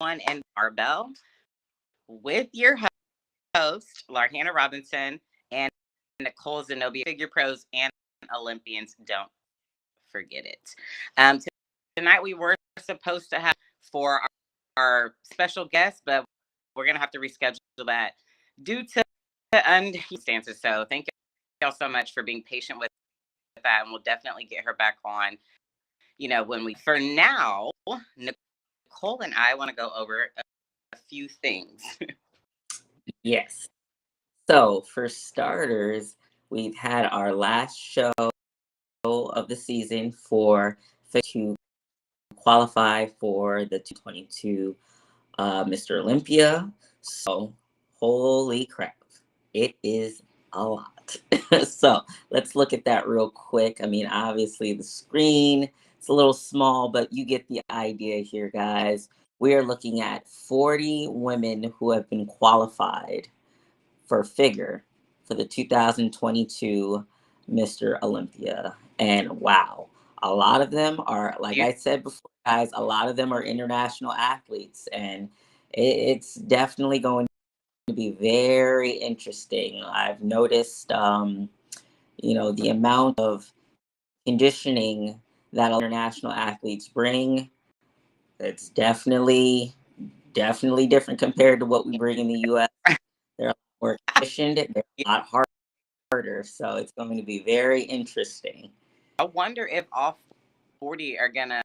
and Barbell with your host, Larhana Robinson and Nicole Zenobia, Figure Pros and Olympians. Don't forget it. Tonight we were supposed to have for our special guest, but we're going to have to reschedule that due to circumstances. So thank y'all so much for being patient with that, and we'll definitely get her back on. When we, for now, Nicole and I want to go over a few things. Yes. So, for starters, we've had our last show of the season for to qualify for the 2022 Mr. Olympia. So, holy crap, it is a lot. So, let's look at that real quick. I mean, obviously, the screen it's a little small, but you get the idea here, guys. We are looking at 40 women who have been qualified for figure for the 2022 Mr. Olympia. And wow, a lot of them are, like I said before, guys, a lot of them are international athletes. And it's definitely going to be very interesting. I've noticed, the amount of conditioning that international athletes bring. It's definitely different compared to what we bring in the U.S. They're a lot more conditioned. They're a lot harder. So it's going to be very interesting. I wonder if all 40 are going to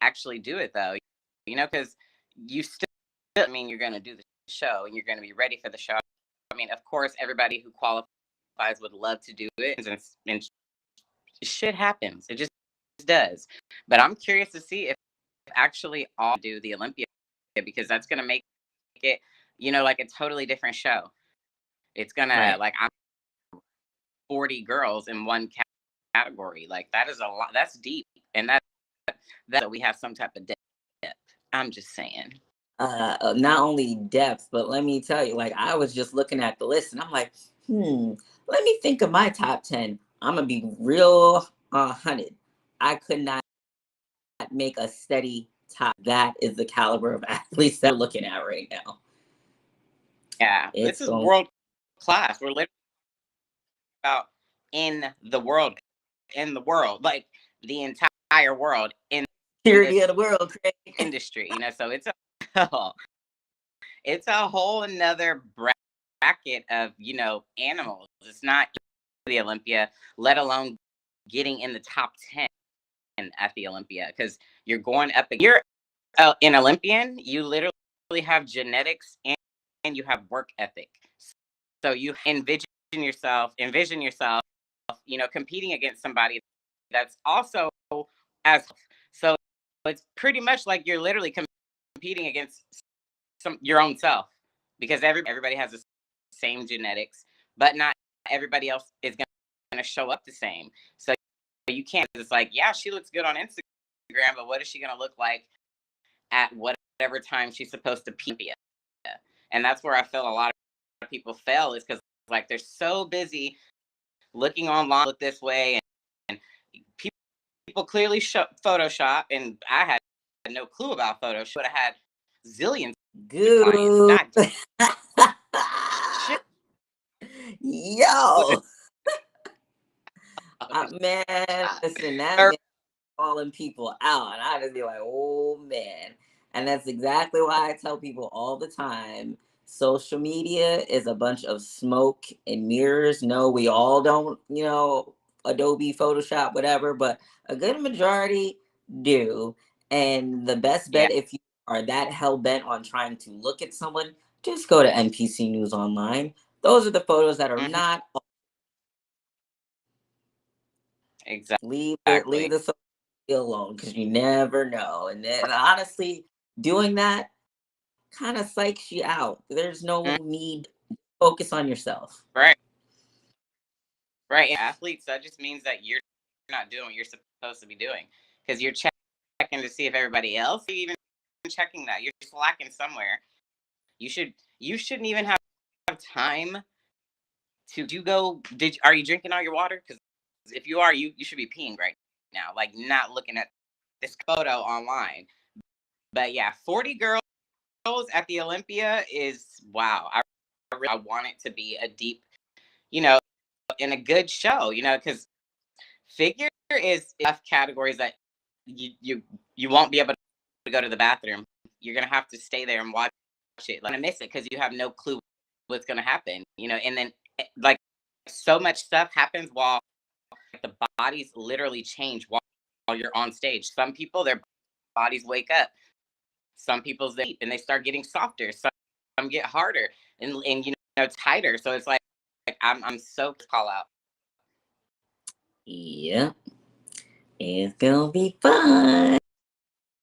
actually do it, though. Because you still, I mean, you're going to do the show and you're going to be ready for the show. I mean, of course, everybody who qualifies would love to do it, and shit happens. It just does. But I'm curious to see if actually all do the Olympia, because that's going to make it, like a totally different show. It's going to, like, I'm 40 girls in one category. Like, that is a lot. That's deep. And that we have some type of depth. I'm just saying. Not only depth, but let me tell you, like, I was just looking at the list and I'm like, let me think of my top 10. I'm going to be real hunted. I could not make a steady top. That is the caliber of athletes that we're looking at right now. Yeah, this is world class. We're literally about in the world, like the entire world in the world industry. So it's a whole another bracket of animals. It's not the Olympia, let alone getting in the top 10 at the Olympia, because you're going up. You're an Olympian. You literally have genetics and you have work ethic. So you envision yourself, competing against somebody that's also as. So it's pretty much like you're literally competing against your own self, because everybody has the same genetics, but not everybody else is going to show up the same. So you can't. It's like, yeah, she looks good on Instagram, but what is she going to look like at whatever time she's supposed to pee? And that's where I feel a lot of people fail, is because, like, they're so busy looking online, look this way, and people clearly Photoshop, and I had no clue about Photoshop, but I had zillions of clients. Shit. Yo. Man, listen, that calling people out, and I just be like, oh man. And that's exactly why I tell people all the time, social media is a bunch of smoke and mirrors. No, we all don't, Adobe, Photoshop, whatever, but a good majority do. And the best bet, if you are that hell-bent on trying to look at someone, just go to NPC News Online. Those are the photos that are not. Exactly. Leave the social media alone, because you never know. And then, honestly, doing that kind of psychs you out. There's no need to focus on yourself. Right. Athletes, that just means that you're not doing what you're supposed to be doing, because you're checking to see if everybody else is even checking that. You're just lacking somewhere. You shouldn't even have time to are you drinking all your water? Because if you are, you should be peeing right now, like, not looking at this photo online. But yeah, 40 girls at the Olympia is wow. I want it to be a deep, you know, and a good show, you know, because figure is enough categories that you won't be able to go to the bathroom. You're gonna have to stay there and watch it. Like, I miss it because you have no clue what's gonna happen, you know. And then like so much stuff happens while the bodies literally change while you're on stage. Some people, their bodies wake up. Some people's they and they start getting softer. Some get harder and you know tighter. So it's like I'm so call out. Yep. It's gonna be fun.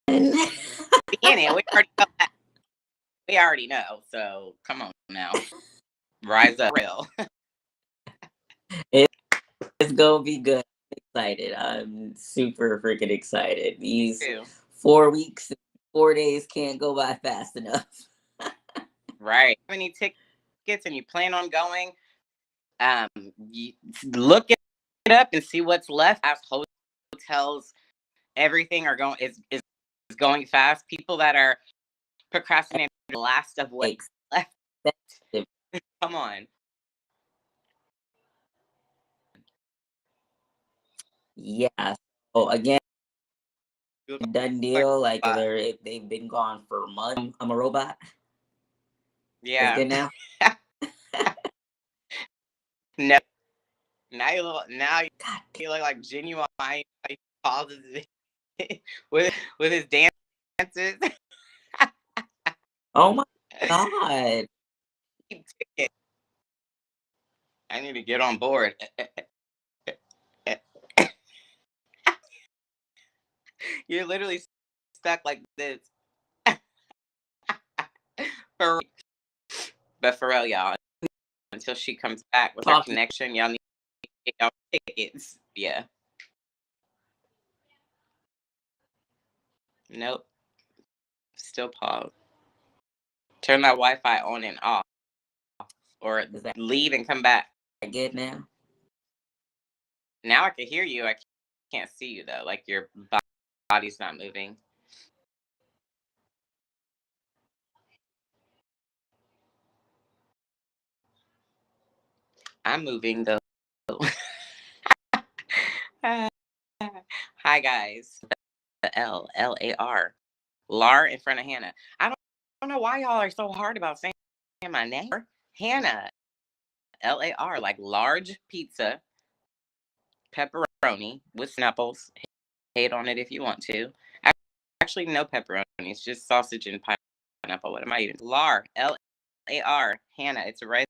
Being it, we already know. So come on now, rise up, real. It's gonna be good. I'm excited. I'm super freaking excited. These Too. 4 weeks, 4 days can't go by fast enough. Right. How many tickets and you plan on going? You look it up and see what's left. As hotels, everything are going is going fast. People that are procrastinating the last of what's left. Come on. Yeah. So again, done deal. Like they've been gone for months. I'm a robot. It's Yeah. good now. No. Now you look like genuine. He pauses with his dances. Oh my god. I need to get on board. You're literally stuck like this. But for real, y'all, until she comes back with her connection, y'all need to get y'all tickets. Yeah. Nope. Still pause. Turn that Wi-Fi on and off. Or leave and come back. Good now? Now I can hear you. I can't see you, though. Like, your body's not moving. I'm moving, though. Hi, guys. The L-A-R. Lar in front of Hannah. I don't know why y'all are so hard about saying my name. Hannah. L-A-R. Like large pizza. Pepperoni with snapples. Hate on it if you want to. Actually, no pepperoni. It's just sausage and pineapple. What am I eating? Lar. L-A-R. Hannah. It's right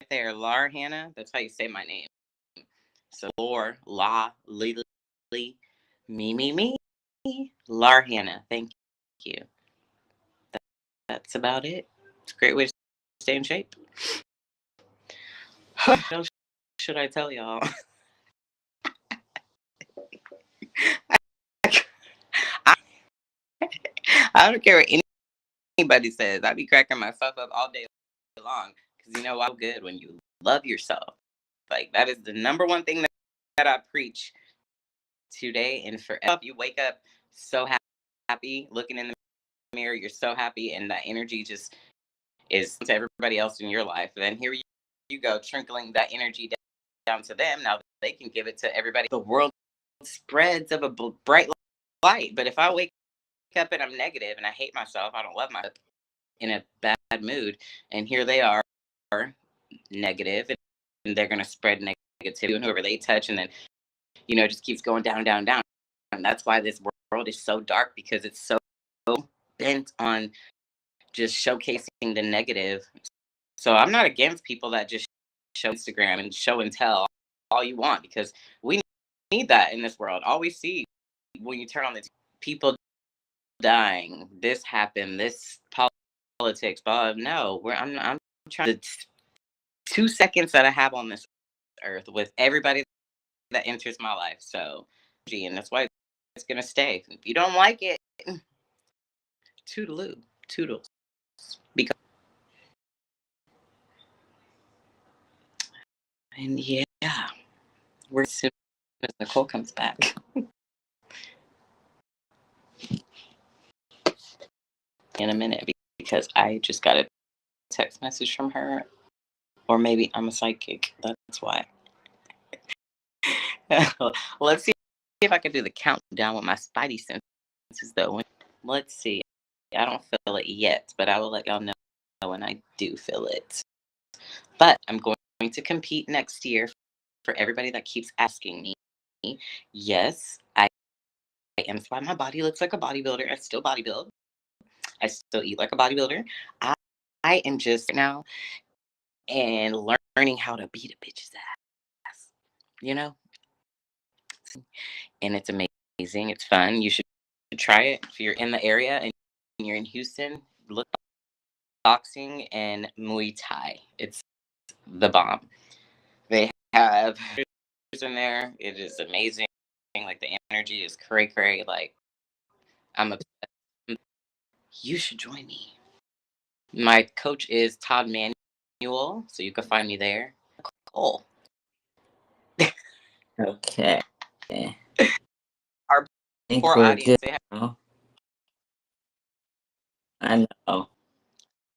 there. Lar Hannah. That's how you say my name. So Lor, La, Li, me. Lar Hannah. Thank you. That's about it. It's a great way to stay in shape. What else should I tell y'all? I don't care what anybody says. I be cracking myself up all day long because you know I'm good when you love yourself. Like that is the number one thing that I preach today and forever. You wake up so happy, looking in the mirror, you're so happy, and that energy just is to everybody else in your life. And then here you go, trickling that energy down to them. Now they can give it to everybody. The world spreads of a bright light. But if I wake up and I'm negative and I hate myself, I don't love myself, in a bad mood, and here they are negative, and they're going to spread negativity and whoever they touch, and then you know it just keeps going down, and that's why this world is so dark, because it's so bent on just showcasing the negative. So I'm not against people that just show Instagram and show and tell all you want, because we need that in this world. All we see when you turn on the people dying, this happened, this politics, but no, I'm trying to 2 seconds that I have on this earth with everybody that enters my life. So, and that's why it's gonna stay. If you don't like it, toodaloo, toodles. Because and yeah, we're as soon as Nicole comes back in a minute because I just got a text message from her, or maybe I'm a psychic. That's why. Let's see if I can do the countdown with my spidey senses, though. Let's see. I don't feel it yet, but I will let y'all know when I do feel it. But I'm going to compete next year for everybody that keeps asking me. Yes, I am. That's why my body looks like a bodybuilder. I still bodybuild. I still eat like a bodybuilder. I, I am just now and learning how to beat a bitch's ass. You know? And it's amazing. It's fun. You should try it if you're in the area and you're in Houston. Look, boxing and Muay Thai. It's the bomb. They have in there. It is amazing. Like the energy is cray cray. Like I'm obsessed. You should join me. My coach is Todd Manuel, so you can find me there. Cool. Okay. Our poor audience. They have. I know.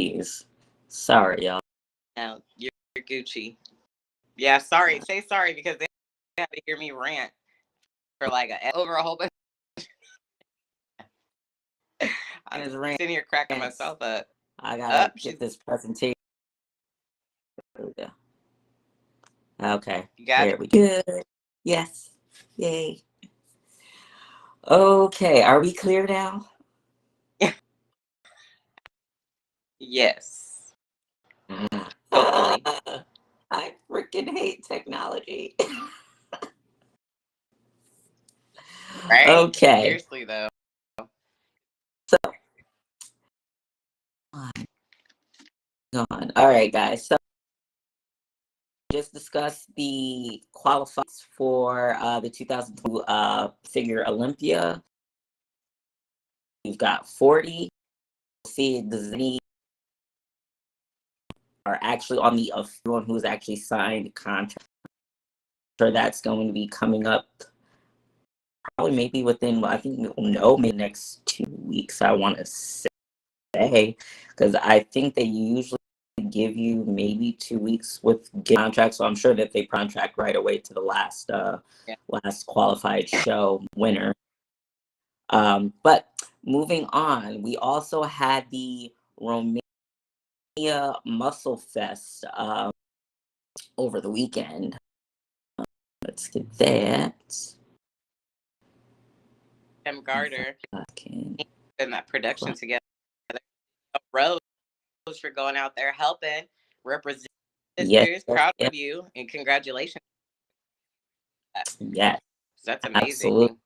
Jeez. Sorry, y'all. No, you're Gucci. Yeah, sorry. Say sorry because they have to hear me rant for like over a whole bunch. I'm sitting here cracking myself up. I gotta get this presentation. There we go. Okay. You got there we go. Good. Yes. Yay. Okay. Are we clear now? Yes. Hopefully. I freaking hate technology. Right? Okay. Seriously though. So on. All right, guys. So just discussed the qualifiers for the 2002 Figure Olympia. We've got 40. We'll see does any are actually on the one who's actually signed contract. Sure, that's going to be coming up probably maybe within, I think we'll know maybe next 2 weeks, I want to say, because I think they usually give you maybe 2 weeks with contracts, so I'm sure that they contract right away to the last last qualified show winner. But moving on, we also had the Romania Muscle Fest over the weekend. Let's get that. Tim Gardner and that production together. Rose for going out there helping represent sisters. Proud of you and congratulations. Yes, that's amazing. Absolutely.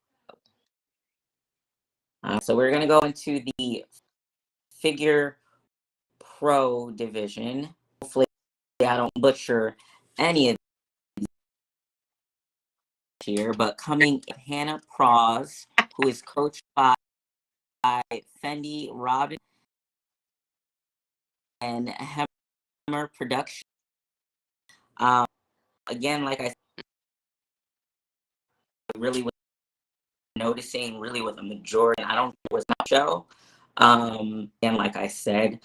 So we're gonna go into the Figure Pro division. Hopefully, I don't butcher any of here, but coming Hannah Proz, who is coached by Fendi Robin and Hammer Production. Again, like I said, really was noticing really with a majority, I don't think it was not show. And like I said,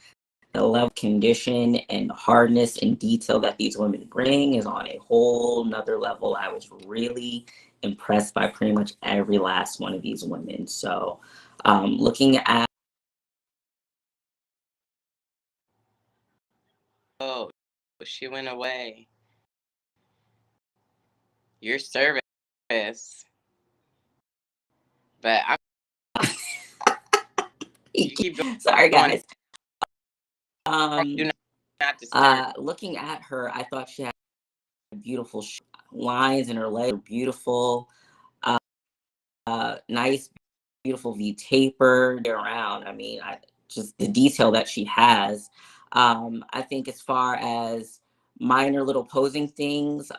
the level of condition and hardness and detail that these women bring is on a whole nother level. I was really impressed by pretty much every last one of these women. So looking at she went away. Your service. But I'm you keep sorry guys. Do not looking at her, I thought she had beautiful lines in her leg, beautiful, nice, beautiful V taper around. I mean, just the detail that she has. I think as far as minor little posing things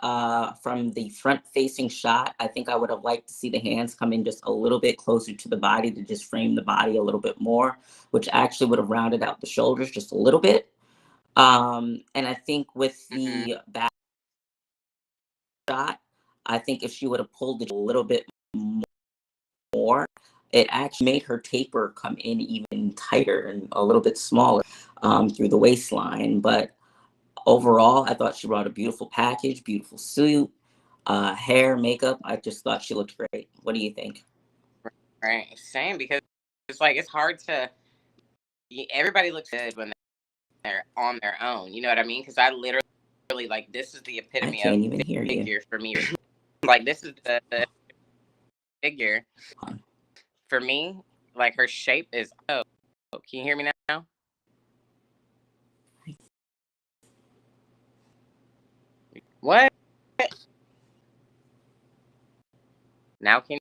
from the front facing shot, I think I would have liked to see the hands come in just a little bit closer to the body to just frame the body a little bit more, which actually would have rounded out the shoulders just a little bit. And I think with the back shot, I think if she would have pulled it a little bit more, it actually made her taper come in even tighter and a little bit smaller through the waistline. But overall, I thought she brought a beautiful package, beautiful suit, hair, makeup. I just thought she looked great. What do you think? Right. Same, because it's like it's hard to. Everybody looks good when they're on their own. You know what I mean? Because I literally like this is the I epitome of can't even hear you. figure for me. Like this is the figure for me. Like her shape is. Oh, can you hear me now? What? Now can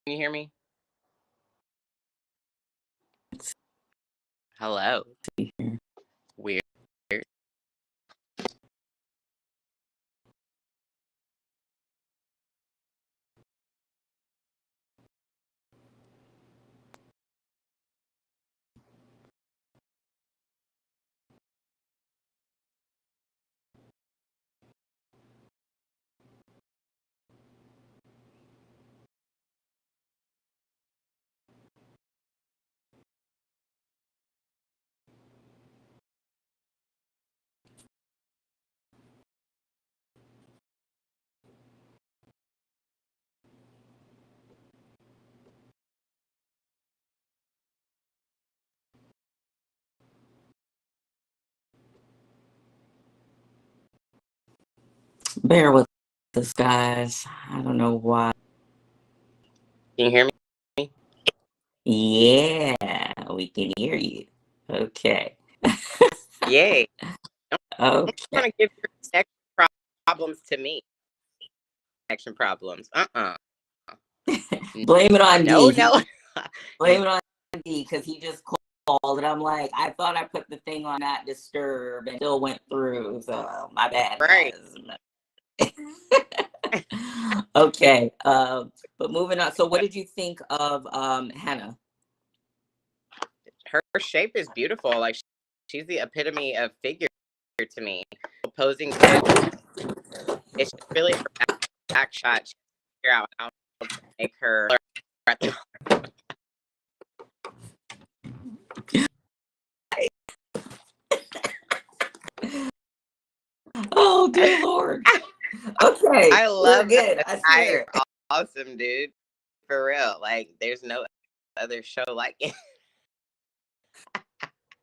you hear me? Hello. Weird. Bear with us, guys. I don't know why. Can you hear me? Yeah, we can hear you. Okay. Yay. I'm Okay. trying to give your connection problems to me. Connection problems. Blame it on No, D. no. Blame it on D because he just called and I'm like, I thought I put the thing on not disturb and still went through. So my bad, Right. guys. Okay. But moving on. So what did you think of Hannah? Her shape is beautiful. Like she's the epitome of figure to me. Posing good. It's just really her back shot. She figure out how to make her. Oh dear Lord. Okay, I we're love good. that. I I swear. awesome, dude. For real. Like there's no other show like it.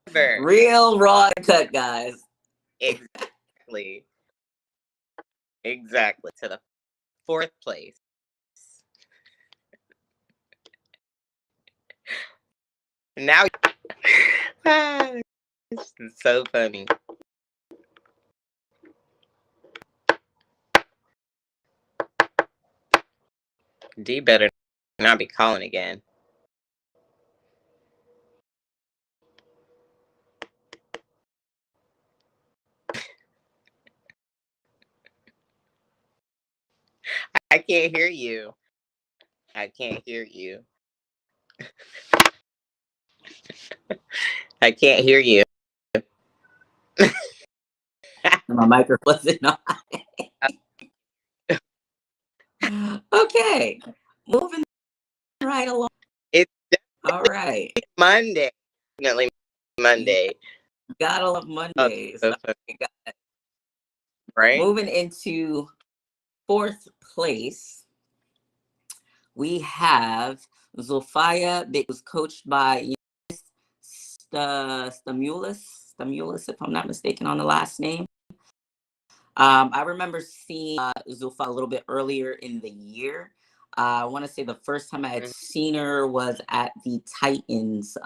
Ever. Real raw cut, guys. Exactly. Exactly. To the fourth place. Now this is so funny. D better not be calling again. I can't hear you. I can't hear you. I can't hear you. My microphone wasn't on. Okay, moving right along. It's All right, Monday. Definitely you Monday. gotta love Oh, Mondays. so funny, Okay, right? moving into fourth place, we have Zulfaya, that was coached by Stamulus, if I'm not mistaken on the last name. I remember seeing Zulfa a little bit earlier in the year. I want to say the first time I had seen her was at the Titans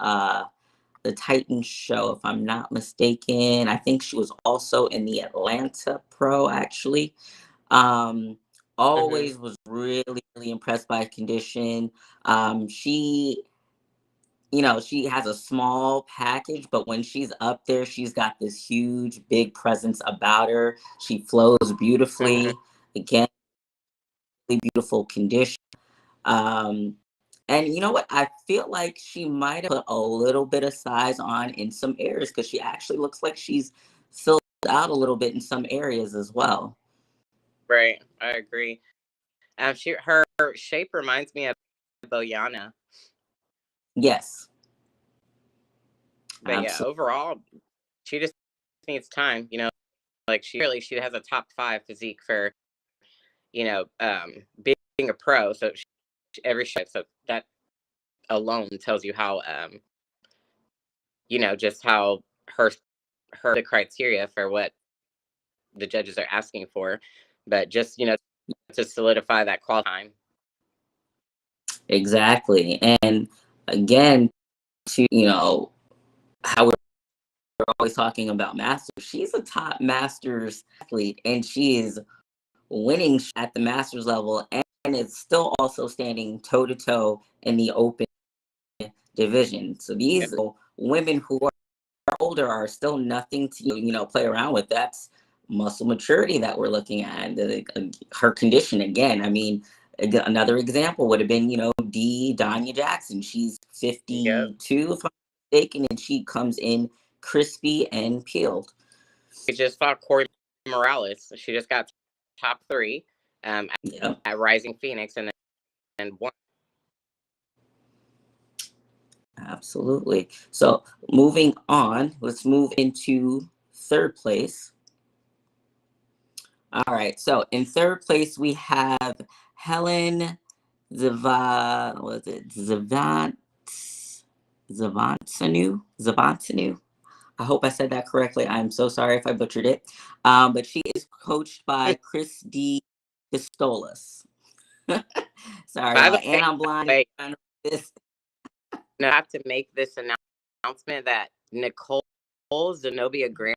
show, if I'm not mistaken. I think she was also in the Atlanta Pro, actually. Mm-hmm. Always was really, really impressed by her condition. She she has a small package, but when she's up there, she's got this huge, big presence about her. She flows Mm-hmm. beautifully. Again, really beautiful condition. Um, and you know what? I feel like she might have put a little bit of size on in some areas because she actually looks like she's filled out a little bit in some areas as well. Right. I agree. Her shape reminds me of Boyana. Yes. But yeah, overall, she just needs time. Like she has a top 5 physique for being a pro. So every shift, so that alone tells you how just how her the criteria for what the judges are asking for, but just to solidify that quality time. Exactly. And again, to how we're always talking about masters, she's a top masters athlete, and she is winning at the masters level, and it's still also standing toe to toe in the open division. So these women who are older are still nothing to play around with. That's muscle maturity that we're looking at. Her condition again. I mean, another example would have been Danya Jackson. She's 52 if I'm mistaken, and she comes in crispy and peeled. We just saw Corey Morales. She just got top 3 at Rising Phoenix, and won. Absolutely. So moving on, let's move into third place. All right. So in third place, we have Helen Zavantanu. I hope I said that correctly. I'm so sorry if I butchered it. But she is coached by Chris D. Pistolas. Sorry, and I'm blind. This. I have to make this announcement that Nicole Zenobia Graham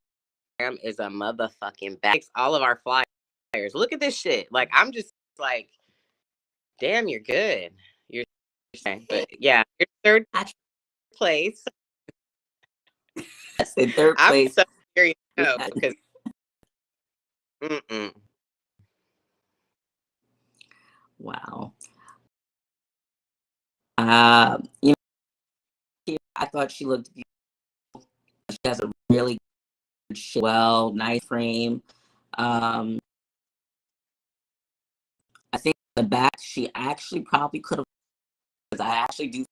is a motherfucking bag. All of our flyers. Look at this shit. Like, I'm just like, damn, you're good. You're saying, but yeah, you're third place. In third place. I'm so curious because. Wow. I thought she looked beautiful. She has a really good shape, nice frame. I think the back, she actually probably could have, because I actually do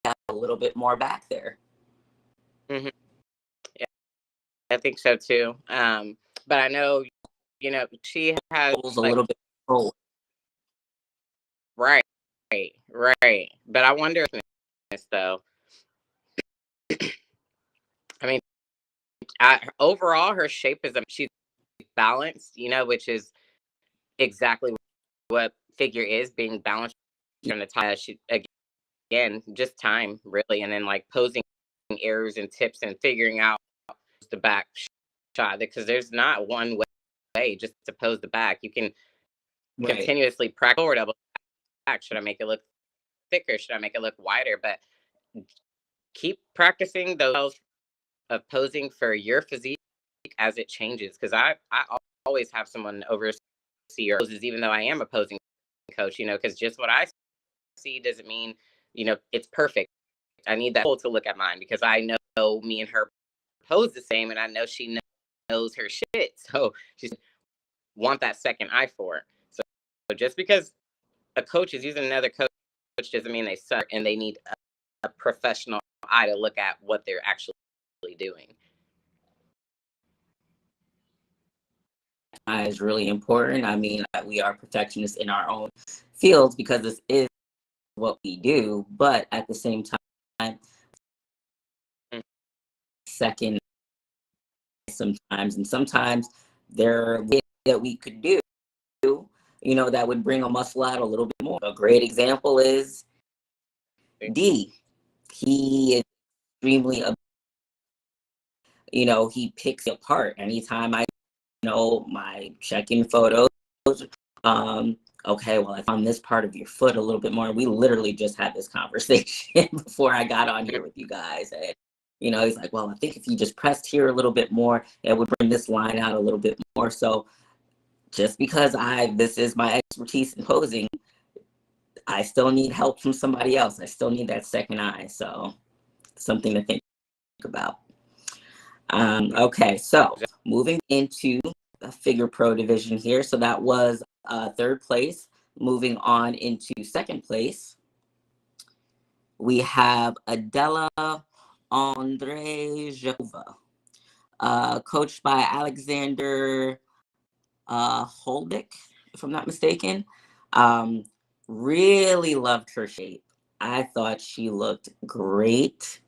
have a little bit more back there. Yeah, I think so too. But I know, she has a little bit forward. Right. But I wonder if this though. I mean, overall, her shape is she's balanced, which is exactly what figure is, being balanced from the top. She again, just time really, and then like posing errors and tips and figuring out the back shot, because there's not one way just to pose the back. You can continuously practice forward double back. Should I make it look thicker? Should I make it look wider? But keep practicing those of posing for your physique as it changes, because I always have someone oversee your poses, even though I am a posing coach, because just what I see doesn't mean it's perfect. I need that to look at mine, because I know me and her pose the same, and I know she knows her shit, so she want that second eye for it. So just because a coach is using another coach doesn't mean they suck, and they need a professional eye to look at what they're actually doing. Is really important. I mean, we are perfectionists in our own fields because this is what we do, but at the same time, second sometimes, and sometimes there are ways that we could do, that would bring a muscle out a little bit more. A great example is D. He is extremely, he picks it apart. Anytime I, my check-in photos, okay, well, I found this part of your foot a little bit more. We literally just had this conversation before I got on here with you guys. And, he's like, well, I think if you just pressed here a little bit more, it would bring this line out a little bit more. So just because this is my expertise in posing, I still need help from somebody else. I still need that second eye. So something to think about. Okay, so moving into the figure pro division here. So that was third place. Moving on into second place, we have Adela Andrejeva, coached by Alexander Holdick, if I'm not mistaken. Um, really loved her shape. I thought she looked great.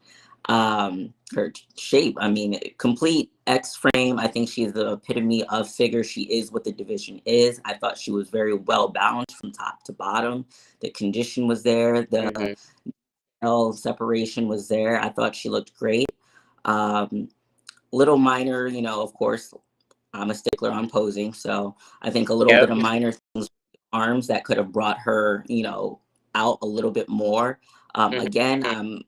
Her shape, I mean, complete X frame. I think she's the epitome of figure. She is what the division is. I thought she was very well balanced from top to bottom. The condition was there. The L separation was there. I thought she looked great. Um, Little minor, of course, I'm a stickler on posing, so I think a little Yep. bit of minor things, arms that could have brought her, out a little bit more. Again, I'm,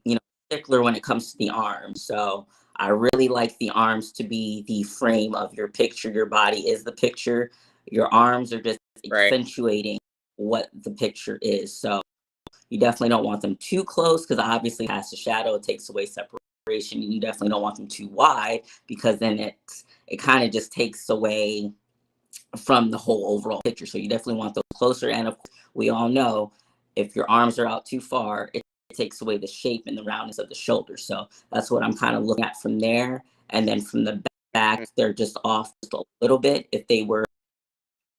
stickler when it comes to the arms, so I really like the arms to be the frame of your picture. Your body is the picture. Your arms are just Right. accentuating what the picture is. So you definitely don't want them too close because obviously it has to shadow, it takes away separation, and you definitely don't want them too wide because then it kind of just takes away from the whole overall picture. So you definitely want those closer. And of course, we all know if your arms are out too far, it takes away the shape and the roundness of the shoulder. So that's what I'm kind of looking at from there. And then from the back, they're just off just a little bit. If they were,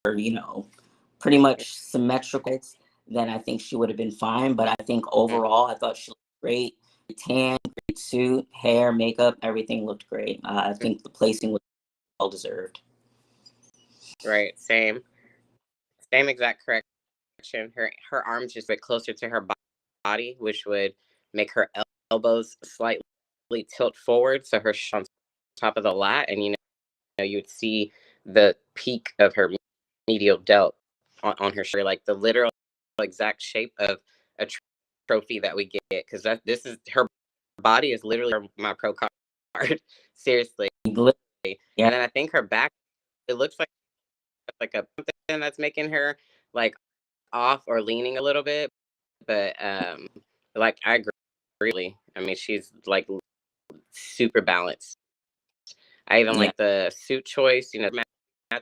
pretty much symmetrical, then I think she would have been fine. But I think overall, I thought she looked great. Tan, great suit, hair, makeup, everything looked great. I think the placing was well deserved. Right. Same exact correction. Her arms just a bit closer to her body, which would make her elbows slightly tilt forward, so her on top of the lat, and you would see the peak of her medial delt on her shoulder, like the literal exact shape of a trophy that we get, because this is her body is literally my pro card. Seriously. Yeah. And then I think her back, it looks like a something that's making her like off or leaning a little bit, but like I agree. Really, I mean, she's like super balanced. I even Yeah, like the suit choice.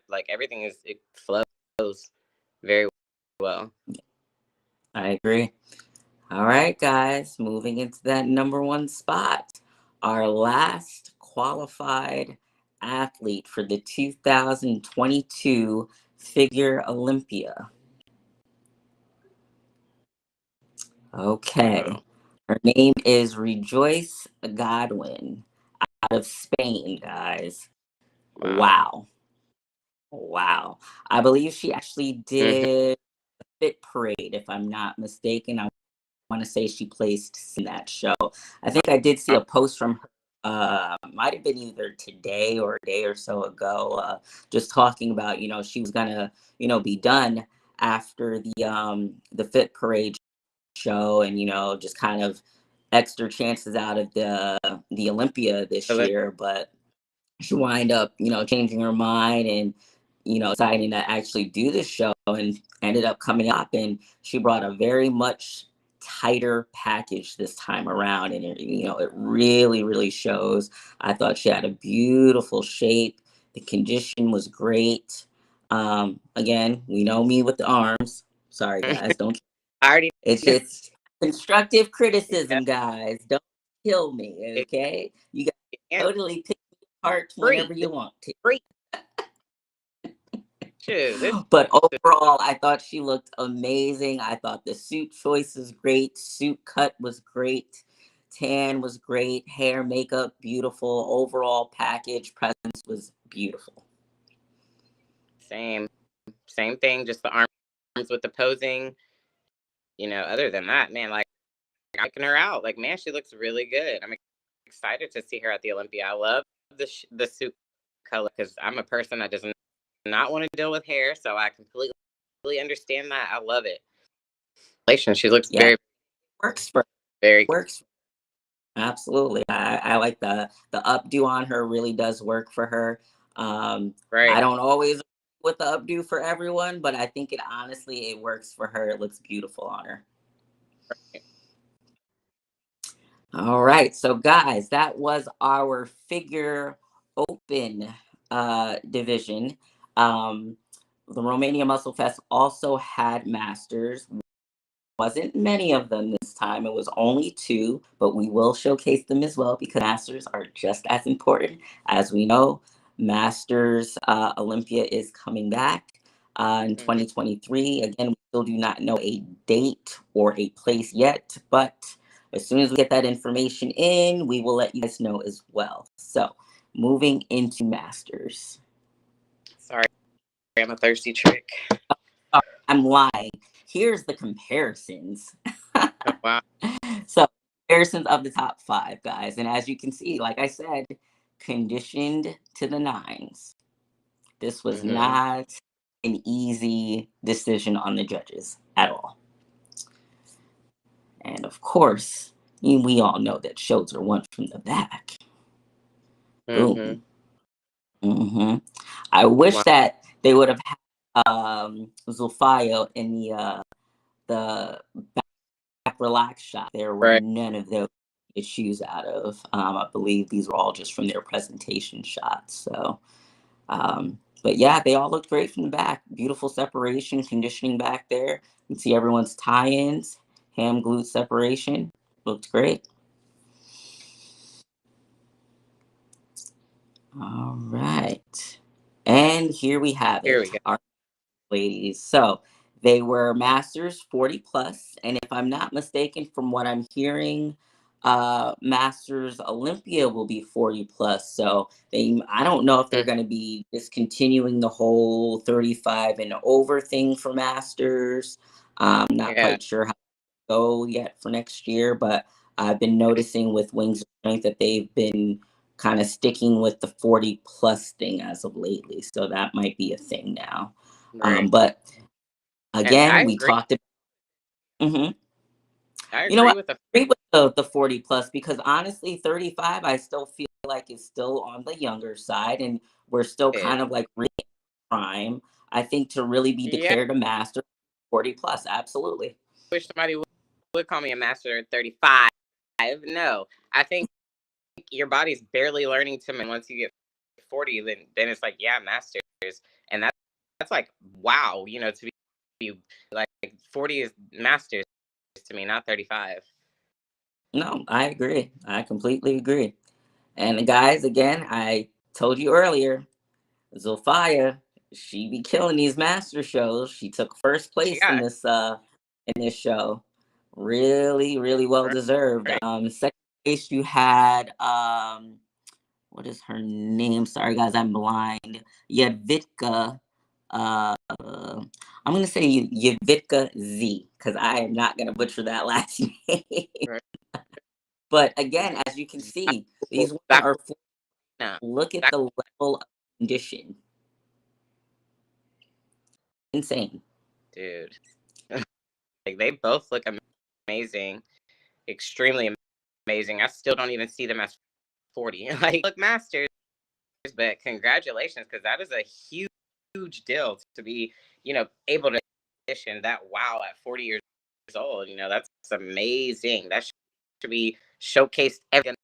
Like everything it flows very well. I agree. All right, guys, moving into that number one spot. Our last qualified athlete for the 2022 Figure Olympia. Okay. Wow. Her name is Rejoice Godwin out of Spain, guys. Wow. Wow. Wow. I believe she actually Mm-hmm. did a Fit Parade, if I'm not mistaken. I want to say she placed in that show. I think I did see a post from her. Might have been either today or a day or so ago, just talking about she was gonna be done after the Fit Parade show, and just kind of extra chances out of the Olympia this year, but she wind up changing her mind and deciding to actually do this show and ended up coming up, and she brought a very much tighter package this time around, and it really shows. I thought she had a beautiful shape. The condition was great. Again, we know me with the arms. Sorry guys, don't. I already It's know. just constructive Yeah, criticism, guys. Don't kill me, okay? You guys and totally pick me apart free. whenever This you want to. free too. This But overall, I thought she looked amazing. I thought the suit choice was great. Suit cut was great. Tan was great. Hair, makeup, beautiful. Overall package, presence was beautiful. same thing. Just the arms with the posing. Other than that, man, like checking her out. Like, man, she looks really good. I'm excited to see her at the Olympia. I love the suit color because I'm a person that does not want to deal with hair, so I completely understand that. I love it. She looks Yeah, very, works for very works. Absolutely. I like the updo on her really does work for her. I right. don't always agree with the updo for everyone, but I think it works for her. It looks beautiful on her. All right. So guys, that was our figure open division. Um the Romania Muscle Fest also had masters. Wasn't many of them this time it was only two, but we will showcase them as well because Masters are just as important. As we know, Masters Olympia is coming back in Mm-hmm. 2023. Again, we still do not know a date or a place yet, but as soon as we get that information in, we will let you guys know as well. So, moving into Masters. Sorry, I'm a thirsty trick. Oh, I'm lying. Here's the comparisons. Oh, wow. So, comparisons of the top five, guys. And as you can see, like I said, conditioned to the nines. This was Mm-hmm. not an easy decision on the judges at all. And of course, we all know that shows are won from the back. Mm-hmm. Boom. Hmm. I wish Wow. that they would have had Zulfaya in the back relax shot. There were Right. none of those issues out of. I believe these were all just from their presentation shots. So, but yeah, they all looked great from the back. Beautiful separation, conditioning back there. You can see everyone's tie-ins, ham glute separation. Looked great. All right. And here we have Here it, we go. our ladies. So they were Masters 40 plus, and if I'm not mistaken, from what I'm hearing, Masters Olympia will be 40 plus. So I don't know if they're going to be discontinuing the whole 35 and over thing for Masters. I'm not Yeah. quite sure how to go yet for next year, but I've been noticing with Wings of Strength that they've been kind of sticking with the 40 plus thing as of lately. So that might be a thing now. Right. But And I again, we agree. talked about, mhm. I You know agree what? with the I agree with the 40 plus because honestly, 35, I still feel like is still on the younger side and we're still kid. kind of like really prime. I think to really be Yeah. declared a master, 40 plus, absolutely. Wish somebody would call me a master at 35. No, I think your body's barely learning to. And once you get 40, then it's like, yeah, masters, and that's like, wow, to be like 40 is masters to me, not 35. No, I agree. I completely agree. And guys, again, I told you earlier, Zulfaya, she be killing these master shows. She took first She place got in this show. Really, really well deserved. right. Second place you had what is her name? Sorry guys, I'm blind. Yadvitka. I'm gonna say Yadvitka Z because I am not gonna butcher that last name. Right. But again, as you can see, these women That are. no, Look at that the level of condition. Insane. dude, like they both look amazing, extremely amazing. I still don't even see them as 40. Like, look, masters, but congratulations, because that is a huge deal to be, able to condition that wow at 40 years old. That's amazing. That should be showcased. Every to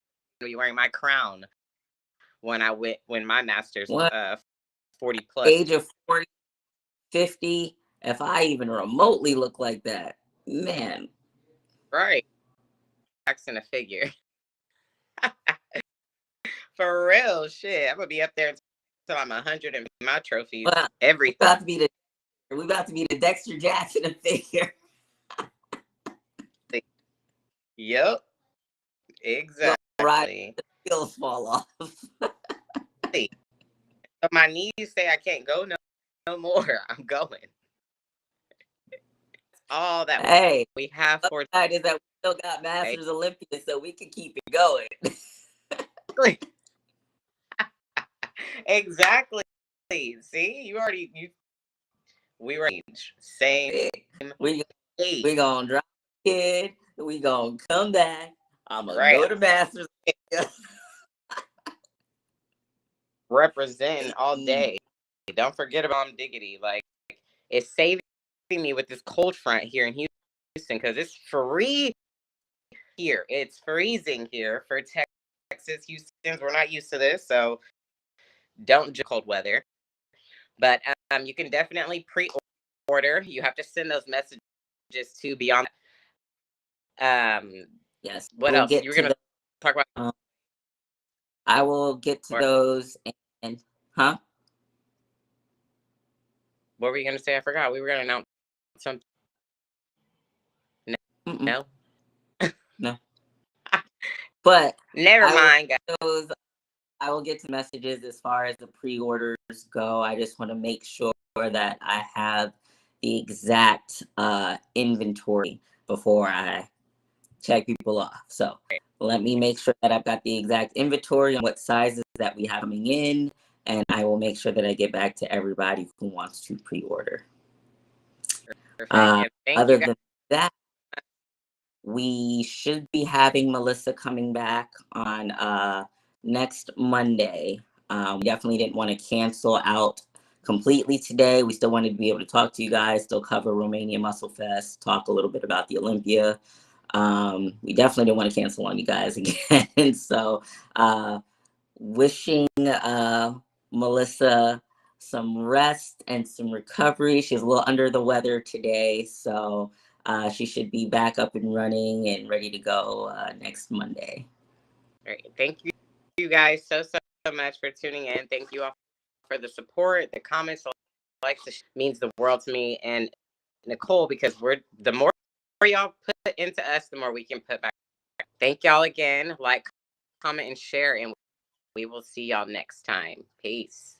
be wearing my crown when my masters What 40 plus. age of 40, 50, if I even remotely look like that, man. Right. Accent a figure. For real, shit. I'm gonna be up there until I'm 100 and my trophies, Well, we everything. about to be the Dexter Jackson of figure. Yep, Right, exactly. the wheels fall off. But my knees say I can't go no more. I'm going. All that Hey, we have for upside is that we still got today. Masters Olympia, so we can keep it going. Exactly. See, we were same we age, we gonna drop the kid. We gonna come back. I'm gonna right? go to Masters. Representing all day. Don't forget about Diggity. Like, it's saving me with this cold front here in Houston because it's free here. It's freezing here for Texas, Houston's. We're not used to this, so don't judge cold weather. But you can definitely pre-order. You have to send those messages to Beyond Yes, What we'll else? get You were to gonna the. talk about, I will get to or those and huh? what were you gonna say? I forgot. We were gonna announce something. Mm-mm, No, no, but never I will mind, guys. get those. I will get to messages as far as the pre-orders go. I just want to make sure that I have the exact inventory before I check people off. So let me make sure that I've got the exact inventory on what sizes that we have coming in, and I will make sure that I get back to everybody who wants to pre-order. Perfect. And thank Other you guys. than that, we should be having Melissa coming back on next Monday. We definitely didn't want to cancel out completely today. We still wanted to be able to talk to you guys, still cover Romania Muscle Fest, talk a little bit about the Olympia. We definitely didn't want to cancel on you guys again. So wishing Melissa some rest and some recovery. She's a little under the weather today, so she should be back up and running and ready to go next Monday. All right. Thank you guys so much for tuning in. Thank you all for the support, the comments, the likes. It means the world to me and Nicole, because the more y'all put into us, the more we can put back. Thank y'all again. Like, comment, and share, and we will see y'all next time. Peace.